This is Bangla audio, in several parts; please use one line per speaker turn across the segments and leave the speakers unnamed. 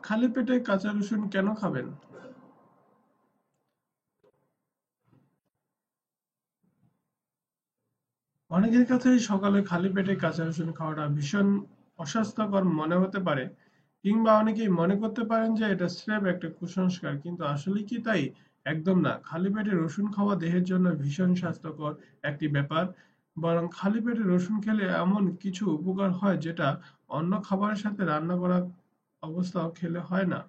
খালি পেটে কাঁচা রসুন কেন খাবেন? অনেকের কাছেই সকালে খালি পেটে কাঁচা রসুন খাওয়াটা ভীষণ অস্বাস্থ্যকর মনে হতে পারে, কিংবা অনেকেই মনে করতে পারেন যে এটা স্রেফ একটা কুসংস্কার, কিন্তু আসলে কি তাই? একদম না। খালি পেটে রসুন খাওয়া দেহের জন্য ভীষণ স্বাস্থ্যকর একটি ব্যাপার। বরং খালি পেটে রসুন খেলে এমন কিছু উপকার হয় যেটা অন্য খাবারের সাথে রান্না করা অবস্থাও খেলে হয় না।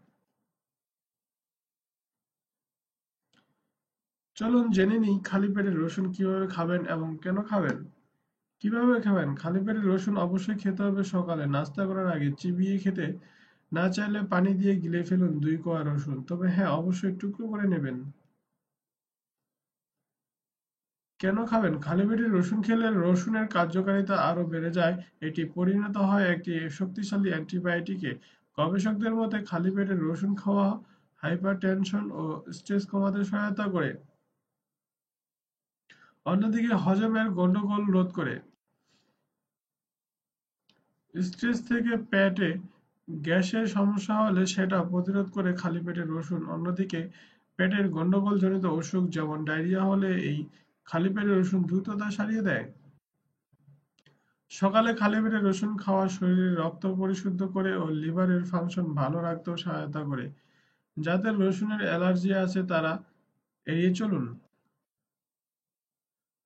চলুন জেনে নিই খালি পেটে রসুন কিভাবে খাবেন এবং কেন খাবেন। কিভাবে খাবেন? খালি পেটে রসুন অবশ্যই খেতে হবে সকালে নাস্তা করার আগে। চিবিয়ে খেতে না চাইলে পানি দিয়ে গিলে ফেলুন 2 কোয়া রসুন, তবে হ্যাঁ, অবশ্যই টুকরো করে নেবেন। কেন খাবেন? খালি পেটে রসুন খেলে রসুনের কার্যকারিতা আরো বেড়ে যায়। এটি পরিণত হয় একটি শক্তিশালী অ্যান্টিবায়োটিকে। গবেষকদের মতে খালি পেটে রসুন খাওয়া হাইপারটেনশন ও স্ট্রেস কমাতে সহায়তা করে। অন্যদিকে হজমের গন্ডগোল রোধ করে। স্ট্রেস থেকে পেটে গ্যাসের সমস্যা হলে সেটা প্রতিরোধ করে খালি পেটে রসুন। অন্যদিকে পেটের গন্ডগোলজনিত অসুখ যেমন ডায়রিয়া হলে এই খালি পেটে রসুন দ্রুত তা সারিয়ে দেয়। সকালে খালি পেটে রসুন খাওয়া শরীরে রক্ত পরিশুদ্ধ করে ও লিভারের ফাংশন ভালো রাখতেও সহায়তা করে। যাদের রসুনের অ্যালার্জি আছে তারা এড়িয়ে চলুন।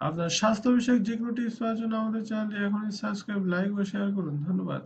আপনার স্বাস্থ্য বিষয়ক যে কোনো টিপস পাওয়ার জন্য আমাদের চ্যানেলটি এখনই সাবস্ক্রাইব, লাইক ও শেয়ার করুন। ধন্যবাদ।